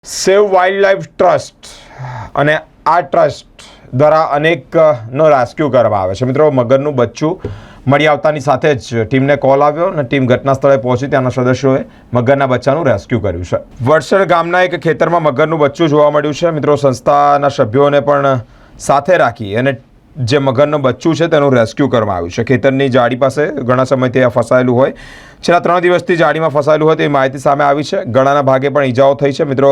સેવ wild life trust અને આ trust દ્વારા અનેકનો રેસ્ક્યુ કરવામાં આવે છે. મિત્રો, મગરનું બચ્ચું મળી આવતાની સાથે જ ટીમને કોલ આવ્યો અને ટીમ ઘટના સ્થળે પહોંચી ત્યાંના સદસ્યોએ મગરના બચ્ચાનું રેસ્ક્યુ કર્યું છે. વડસર ગામના એક ખેતરમાં મગરનું બચ્ચું જોવા મળ્યું છે. મિત્રો, સંસ્થાના સભ્યોને પણ સાથે રાખી અને જે મગરનું બચ્ચું છે તેનું રેસ્ક્યુ કરવામાં આવ્યું છે. ખેતરની જાળી પાસે ઘણા સમયથી આ ફસાયેલું હોય, છેલ્લા 3 દિવસથી જાળીમાં ફસાયેલું હોય તેવી માહિતી સામે આવી છે. ગળાના ભાગે પણ ઈજાઓ થઈ છે. મિત્રો,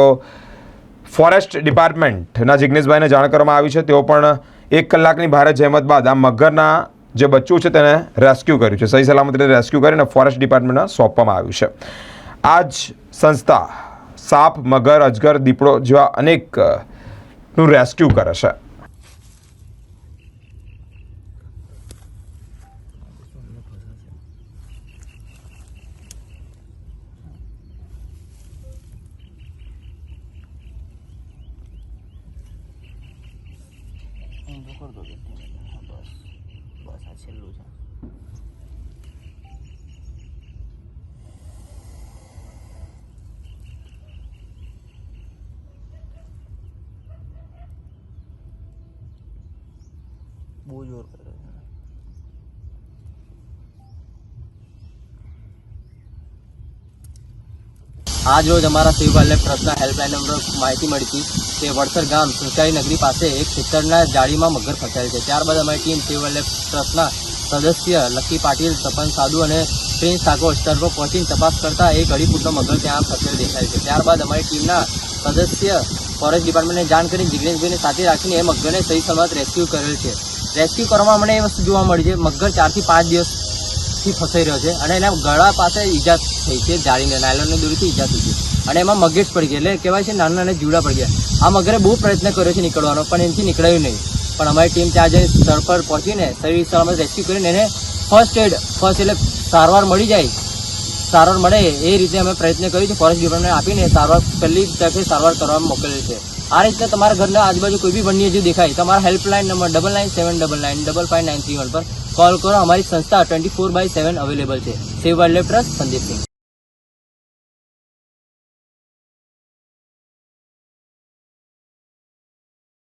ફોરેસ્ટ ડિપાર્ટમેન્ટના જિગ્નેશભાઈને જાણ કરવામાં આવી છે. તેઓ પણ 1 કલાકની ભારે જહેમત બાદ આ મગરના જે બચ્ચું છે તેને રેસ્ક્યુ કર્યું છે. સહી સલામત રીતે રેસ્ક્યુ કરીને ફોરેસ્ટ ડિપાર્ટમેન્ટને સોંપવામાં આવ્યું છે. આ જ સંસ્થા સાપ, મગર, અજગર, દીપડો જેવા અનેકનું રેસ્ક્યુ કરે છે. कर दो बस बस आ छेल्लू છે. બહુ જોર કરે છે. આજ રોજ અમારા સેવ વાઇલ્ડ લાઈફ ટ્રસ્ટના હેલ્પલાઇન નંબર માહિતી મળી હતી કે વડસર ગામ સરકારી નગરી પાસે એક ખેતરના જાળીમાં મગર ફસાયેલ છે. ત્યારબાદ અમારી ટીમ સેવ વાઇલ્ડ લાઈફ ટ્રસ્ટના સદસ્ય લકી પાટીલ, તપન સાધુ અને પ્રિન્સ ઠાકોર સ્થળ પર પહોંચીને તપાસ કરતા એક 2.5 ફૂટનો મગર ત્યાં ફસાયેલ દેખાય છે. ત્યારબાદ અમારી ટીમના સદસ્ય ફોરેસ્ટ ડિપાર્ટમેન્ટને જાણ કરીને જિગ્નેશભાઈને સાથે રાખીને એ મગરને સહી સલામત રેસ્ક્યુ કરેલ છે. રેસ્ક્યુ કરવામાં મને એ વસ્તુ જોવા મળી છે, મગર 4 થી 5 દિવસથી ફસાઈ રહ્યો છે અને એના ગળા પાસે ઈજા થઈ છે. જાળીને નાયલોનની દોરીથી ઈજા થઈ છે અને એમાં મગેજ પડી ગઈ, એટલે કહેવાય છે નાના નાના જીવડા પડી ગયા. આ મગરે બહુ પ્રયત્ન કર્યો છે નીકળવાનો, પણ એનાથી નીકળાયું નહીં. પણ અમારી ટીમ ત્યાં જઈ સ્થળ પર પહોંચીને સહી સલામત રેસ્ક્યુ કરીને એને ફર્સ્ટ એટલે સારવાર મળી જાય, સારવાર મળે એ રીતે અમે પ્રયત્ન કર્યો છે. ફોરેસ્ટ ડિપાર્ટમેન્ટ આપીને સારવાર પહેલી તકે સારવાર કરવામાં મોકલેલ છે. આ રીતે તમારા ઘરના આજુબાજુ કોઈ બી વન્યજીવ દેખાય, તમારા હેલ્પલાઇન નંબર 9979995591 પર કોલ કરો. અમારી સંસ્થા 24/7 અવેલેબલ છે. સેવ વાઇલ્ડ લાઈફ ટ્રસ્ટ, સંદીપસિંહ.